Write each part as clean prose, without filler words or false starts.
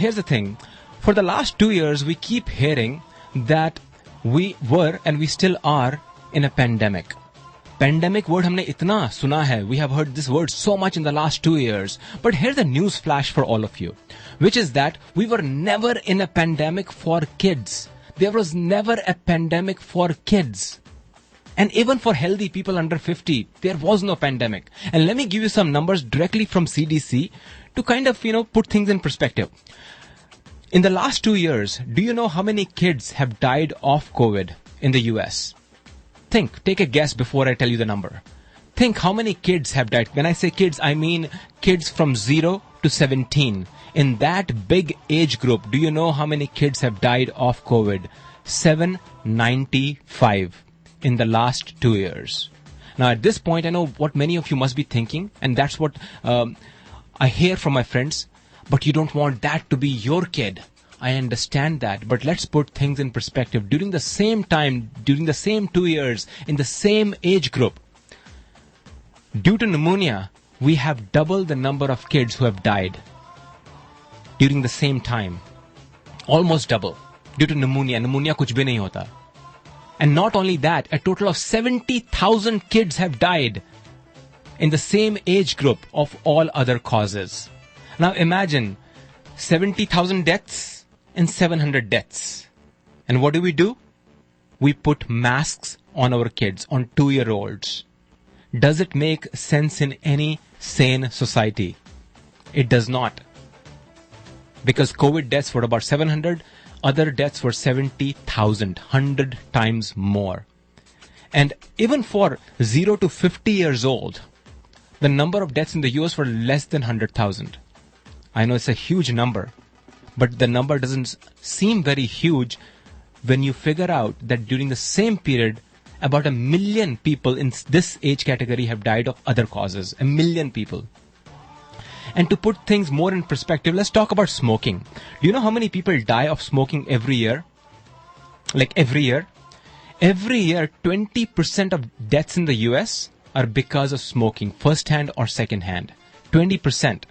here's the thing. For the last 2 years, we keep hearing that we were and we still are in a pandemic. Pandemic word हमने इतना सुना है. We have heard this word so much in the last 2 years. But here's a news flash for all of you, which is that we were never in a pandemic for kids. There was never a pandemic for kids. And even for healthy people under 50, there was no pandemic. And let me give you some numbers directly from CDC to kind of, put things in perspective. In the last 2 years, do you know how many kids have died of COVID in the US? Take a guess before I tell you the number. Think how many kids have died. When I say kids, I mean kids from 0 to 17. In that big age group, do you know how many kids have died of COVID? 795 in the last 2 years. Now at this point, I know what many of you must be thinking, and that's what I hear from my friends, but you don't want that to be your kid. I understand that, but let's put things in perspective. During the same time, during the same 2 years, in the same age group, due to pneumonia, we have double the number of kids who have died during the same time. Almost double. Due to pneumonia. Pneumonia kuch bhi nahi hota. And not only that, a total of 70,000 kids have died in the same age group of all other causes. Now imagine 70,000 deaths and 700 deaths. And what do? We put masks on our kids, on 2-year-olds. Does it make sense in any sane society? It does not. Because COVID deaths were about 700, other deaths were 70,000, 100 times more. And even for 0 to 50 years old, the number of deaths in the US were less than 100,000. I know it's a huge number, but the number doesn't seem very huge when you figure out that during the same period, about 1 million people in this age category have died of other causes. 1 million people. And to put things more in perspective, let's talk about smoking. Do you know how many people die of smoking every year? Like every year? Every year, 20% of deaths in the US are because of smoking, first hand or second hand. 20%.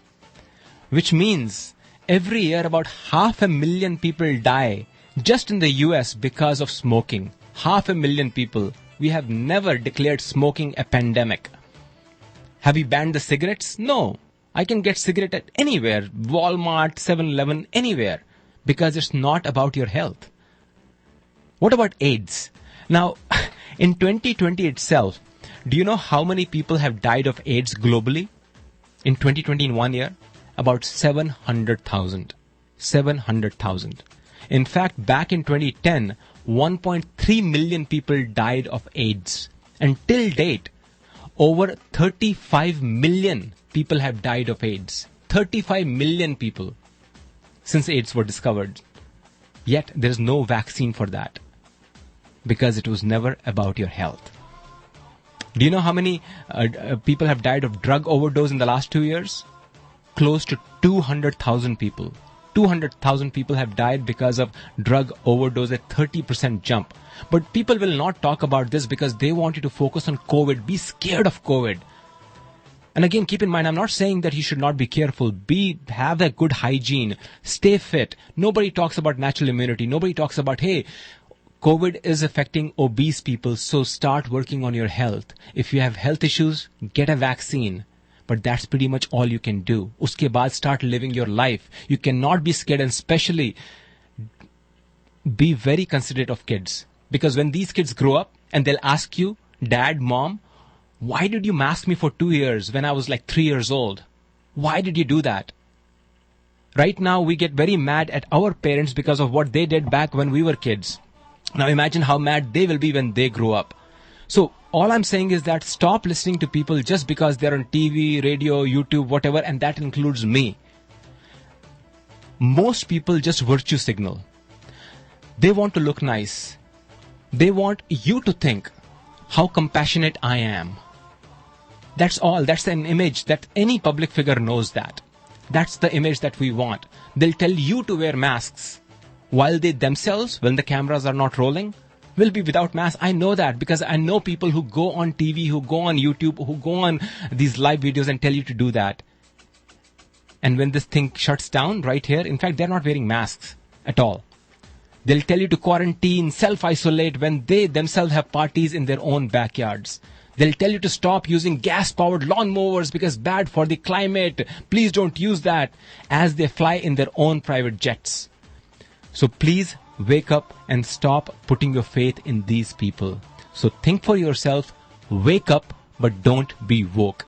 Which means every year about 500,000 people die just in the US because of smoking. 500,000 people. We have never declared smoking a pandemic. Have we banned the cigarettes? No. I can get cigarette at anywhere. Walmart, 7-Eleven, anywhere. Because it's not about your health. What about AIDS? Now, in 2020 itself, do you know how many people have died of AIDS globally? In 2020, in 1 year? About 700,000. 700,000. In fact, back in 2010, 1.3 million people died of AIDS. And till date, over 35 million people have died of AIDS. 35 million people since AIDS were discovered. Yet, there is no vaccine for that. Because it was never about your health. Do you know how many people have died of drug overdose in the last 2 years? Close to 200,000 people. 200,000 people have died because of drug overdose, a 30% jump. But people will not talk about this because they want you to focus on COVID. Be scared of COVID. And again, keep in mind, I'm not saying that you should not be careful. Have a good hygiene. Stay fit. Nobody talks about natural immunity. Nobody talks about, hey, COVID is affecting obese people, so start working on your health. If you have health issues, get a vaccine. But that's pretty much all you can do. Uske baad start living your life. You cannot be scared, and especially be very considerate of kids. Because when these kids grow up and they'll ask you, Dad, Mom, why did you mask me for 2 years when I was like 3 years old? Why did you do that? Right now, we get very mad at our parents because of what they did back when we were kids. Now imagine how mad they will be when they grow up. So all I'm saying is that stop listening to people just because they're on TV, radio, YouTube, whatever, and that includes me. Most people just virtue signal. They want to look nice. They want you to think how compassionate I am. That's all. That's an image that any public figure knows that. That's the image that we want. They'll tell you to wear masks while they themselves, when the cameras are not rolling, will be without masks. I know that because I know people who go on TV, who go on YouTube, who go on these live videos and tell you to do that. And when this thing shuts down right here, in fact, they're not wearing masks at all. They'll tell you to quarantine, self-isolate when they themselves have parties in their own backyards. They'll tell you to stop using gas-powered lawnmowers because bad for the climate. Please don't use that, as they fly in their own private jets. So please wake up and stop putting your faith in these people. So think for yourself, wake up, but don't be woke.